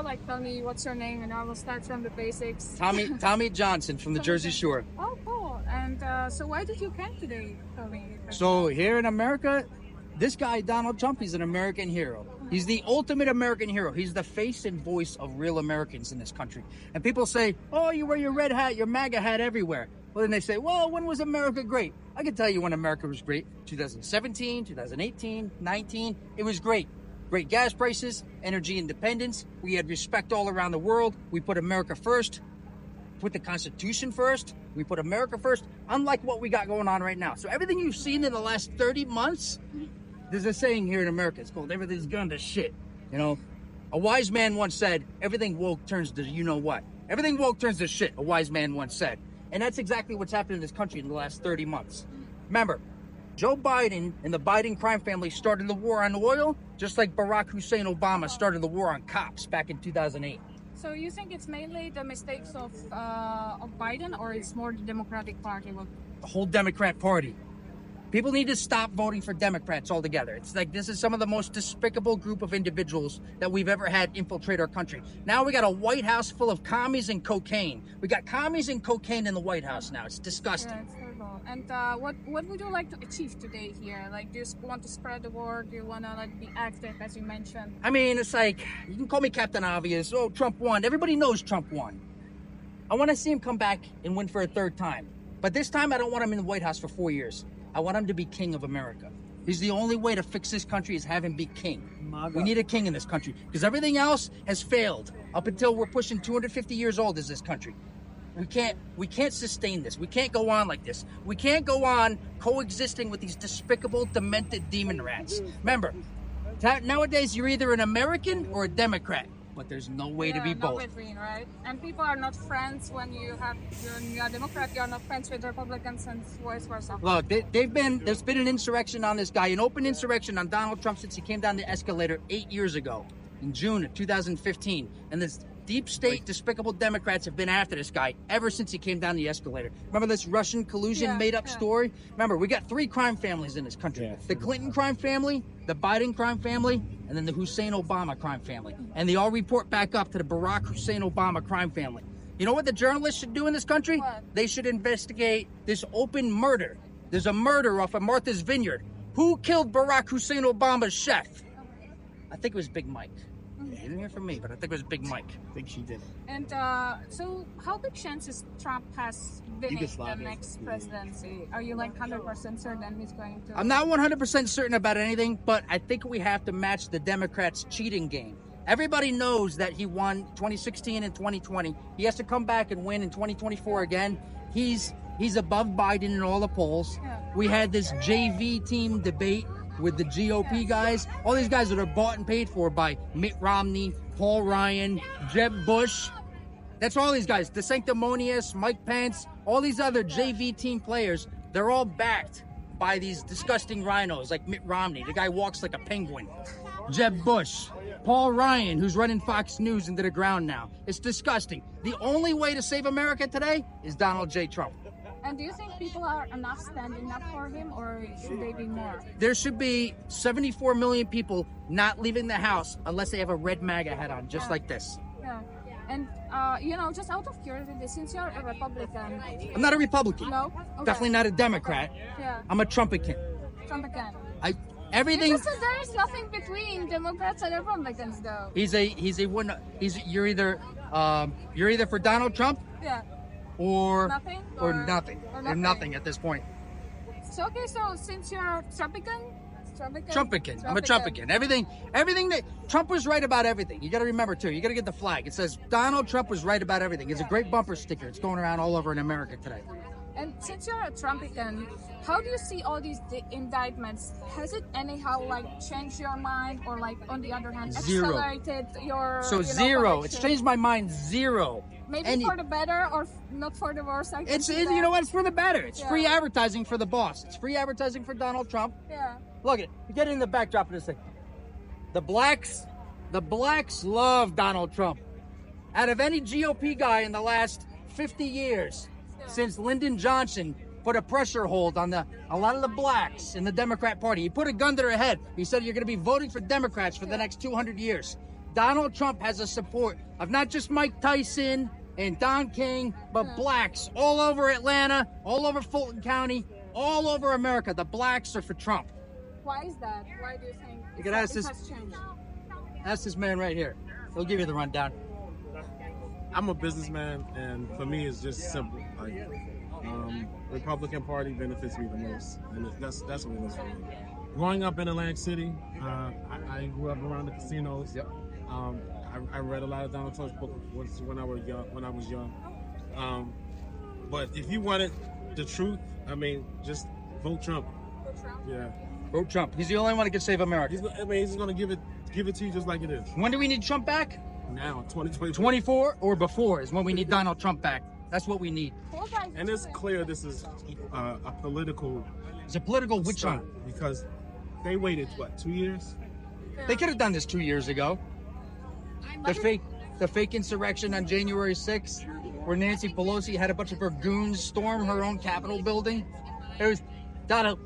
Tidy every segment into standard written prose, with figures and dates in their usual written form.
like tell me what's your name, and I will start from the basics. Tommy Johnson from the Jersey Shore. Oh, cool. And so why did you come today? Tell me. So here in America, this guy, Donald Trump, he's an American hero. He's the ultimate American hero. He's the face and voice of real Americans in this country. And people say, oh, you wear your red hat, your MAGA hat everywhere. Well, then they say, well, when was America great? I can tell you when America was great. 2017, 2018, 19, it was great. Great gas prices, energy independence. We had respect all around the world. We put America first. Put the Constitution first. We put America first, unlike what we got going on right now. So everything you've seen in the last 30 months, there's a saying here in America, it's called everything's gone to shit. You know, a wise man once said, everything woke turns to you know what. Everything woke turns to shit, a wise man once said. And that's exactly what's happened in this country in the last 30 months. Remember, Joe Biden and the Biden crime family started the war on oil, just like Barack Hussein Obama started the war on cops back in 2008. So you think it's mainly the mistakes of Biden, or it's more the Democratic Party? The whole Democrat Party. People need to stop voting for Democrats altogether. It's like this is some of the most despicable group of individuals that we've ever had infiltrate our country. Now we got a White House full of commies and cocaine. We got commies and cocaine in the White House now. It's disgusting. Yeah, it's terrible. And what would you like to achieve today here? Like, do you want to spread the word? Do you want to like be active, as you mentioned? I mean, it's like, you can call me Captain Obvious. Oh, Trump won. Everybody knows Trump won. I want to see him come back and win for a third time. But this time, I don't want him in the White House for 4 years. I want him to be king of America. He's the only way to fix this country is have him be king. We need a king in this country because everything else has failed up until we're pushing 250 years old as this country. We can't sustain this. We can't go on like this. We can't go on coexisting with these despicable, demented demon rats. Remember, nowadays you're either an American or a Democrat. But there's no way to be both. No between, right? And people are not friends when you're a Democrat. You're not friends with Republicans, and vice versa. Look, there's been an insurrection on this guy, an open insurrection on Donald Trump since he came down the escalator 8 years ago, in June of 2015. And this deep state, despicable Democrats have been after this guy ever since he came down the escalator. Remember this Russian collusion made-up story? Remember, we got 3 crime families in this country. The Clinton crime family, the Biden crime family, and then the Hussein Obama crime family. And they all report back up to the Barack Hussein Obama crime family. You know what the journalists should do in this country? What? They should investigate this open murder. There's a murder off of Martha's Vineyard. Who killed Barack Hussein Obama's chef? I think it was Big Mike. You didn't hear from me, but I think it was Big Mike. I think she did. And so how big chances Trump has winning the next presidency? Are you like 100% certain he's going to? I'm not 100% certain about anything, but I think we have to match the Democrats' cheating game. Everybody knows that he won 2016 and 2020. He has to come back and win in 2024 again. He's above Biden in all the polls. Yeah. We had this JV team debate with the GOP guys. All these guys that are bought and paid for by Mitt Romney, Paul Ryan, Jeb Bush. That's all these guys. DeSanctimonious, Mike Pence, all these other JV team players. They're all backed by these disgusting rhinos like Mitt Romney. The guy walks like a penguin. Jeb Bush. Paul Ryan, who's running Fox News into the ground now. It's disgusting. The only way to save America today is Donald J. Trump. And do you think people are enough standing up for him, or should they be more? There should be 74 million people not leaving the house unless they have a red MAGA hat on, just like this. Yeah. And, just out of curiosity, since you're a Republican... I'm not a Republican. No? Okay. Definitely not a Democrat. Yeah. I'm a Trumpikan. Trumpikan. Everything... You just said there is nothing between Democrats and Republicans, though. You're either for Donald Trump... Yeah. Or nothing? Or nothing. Or nothing at this point. So, okay, so since you're Trumpikan? Trumpikan. I'm a Trumpikan. Everything that Trump was right about everything. You got to remember too. You got to get the flag. It says Donald Trump was right about everything. It's a great bumper sticker. It's going around all over in America today. And since you're a Trumpikan, how do you see all these indictments? Has it anyhow like changed your mind, or like on the other hand accelerated your? So zero. It's changed my mind zero. Maybe for the better or not for the worse. It's you know what? It's for the better. It's free advertising for the boss. It's free advertising for Donald Trump. Yeah. Look at it. You get in the backdrop of this thing. The blacks love Donald Trump. Out of any GOP guy in the last 50 years, since Lyndon Johnson put a pressure hold on a lot of the blacks in the Democrat Party. He put a gun to their head. He said, you're going to be voting for Democrats for the next 200 years. Donald Trump has the support of not just Mike Tyson and Don King, but blacks all over Atlanta, all over Fulton County, all over America. The blacks are for Trump. Why is that? Why do you think You can ask it this. has changed? That's this man right here. He'll give you the rundown. I'm a businessman, and for me, it's just simple. Like, Republican Party benefits me the most, and that's what it is for me. Growing up in Atlantic City, I grew up around the casinos. Yep. I read a lot of Donald Trump's books when I was young. But if you wanted the truth, I mean, just vote Trump. For Trump? Yeah. Vote Trump. He's the only one that can save America. He's gonna give it to you just like it is. When do we need Trump back? Now, 2024. 24 or before is when we need Donald Trump back. That's what we need. Cool guys. And it's clear this is a political It's a political witch stunt hunt. because they waited 2 years? They could have done this 2 years ago. The fake insurrection on January 6th, where Nancy Pelosi had a bunch of her goons storm her own Capitol building. It was Donald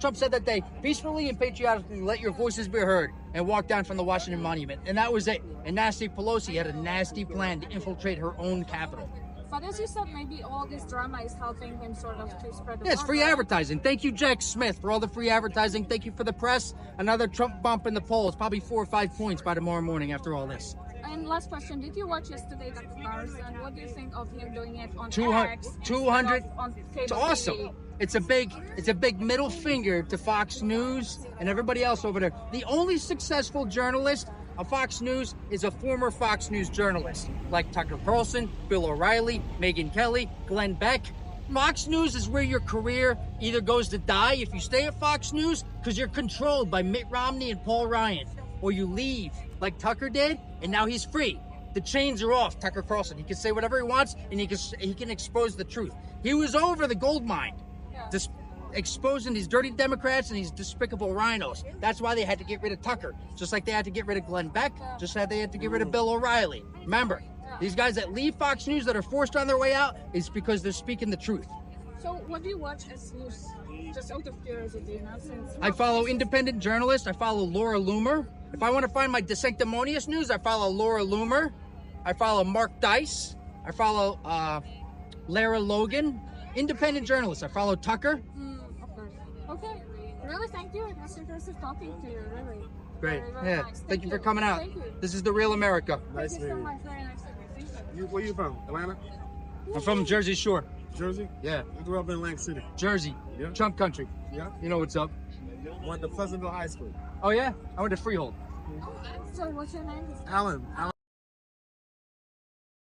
Trump said that day, peacefully and patriotically let your voices be heard, and walked down from the Washington Monument. And that was it. And Nancy Pelosi had a nasty plan to infiltrate her own Capitol. But as you said, maybe all this drama is helping him sort of to spread the Yeah, it's word, free right? advertising. Thank you, Jack Smith, for all the free advertising. Thank you for the press. Another Trump bump in the polls, probably 4 or 5 points by tomorrow morning after all this. And last question, did you watch yesterday the comparison? What do you think of him doing it on 200 X 200 instead of on cable It's awesome. TV? It's a big middle finger to Fox News and everybody else over there. The only successful journalist of Fox News is a former Fox News journalist, like Tucker Carlson, Bill O'Reilly, Megyn Kelly, Glenn Beck. Fox News is where your career either goes to die if you stay at Fox News because you're controlled by Mitt Romney and Paul Ryan, or you leave like Tucker did, and now he's free. The chains are off, Tucker Carlson. He can say whatever he wants, and he can expose the truth. He was over the gold mine, just exposing these dirty Democrats and these despicable rhinos. That's why they had to get rid of Tucker, just like they had to get rid of Glenn Beck, just like they had to get rid of Bill O'Reilly. Remember, these guys that leave Fox News that are forced on their way out is because they're speaking the truth. So what do you watch as news? Just out of curiosity, since I follow independent journalists. I follow Laura Loomer. If I want to find my sanctimonious news, I follow Laura Loomer. I follow Mark Dice. I follow Lara Logan. Independent journalists. I follow Tucker. Of course. Okay. Really, thank you. It was interesting talking to you. Really. Great. Very, very Yeah. nice. Thank you for coming out. Thank you. This is the real America. Nice Thank you so meeting much. Very nice to meet you. Where you from? Atlanta? I'm from Jersey Shore. Jersey? Yeah. I grew up in Atlantic City. Jersey. Yeah. Trump country. Yeah. You know what's up. Went to Pleasantville High School. Oh yeah? I went to Freehold. So what's your name? Alan.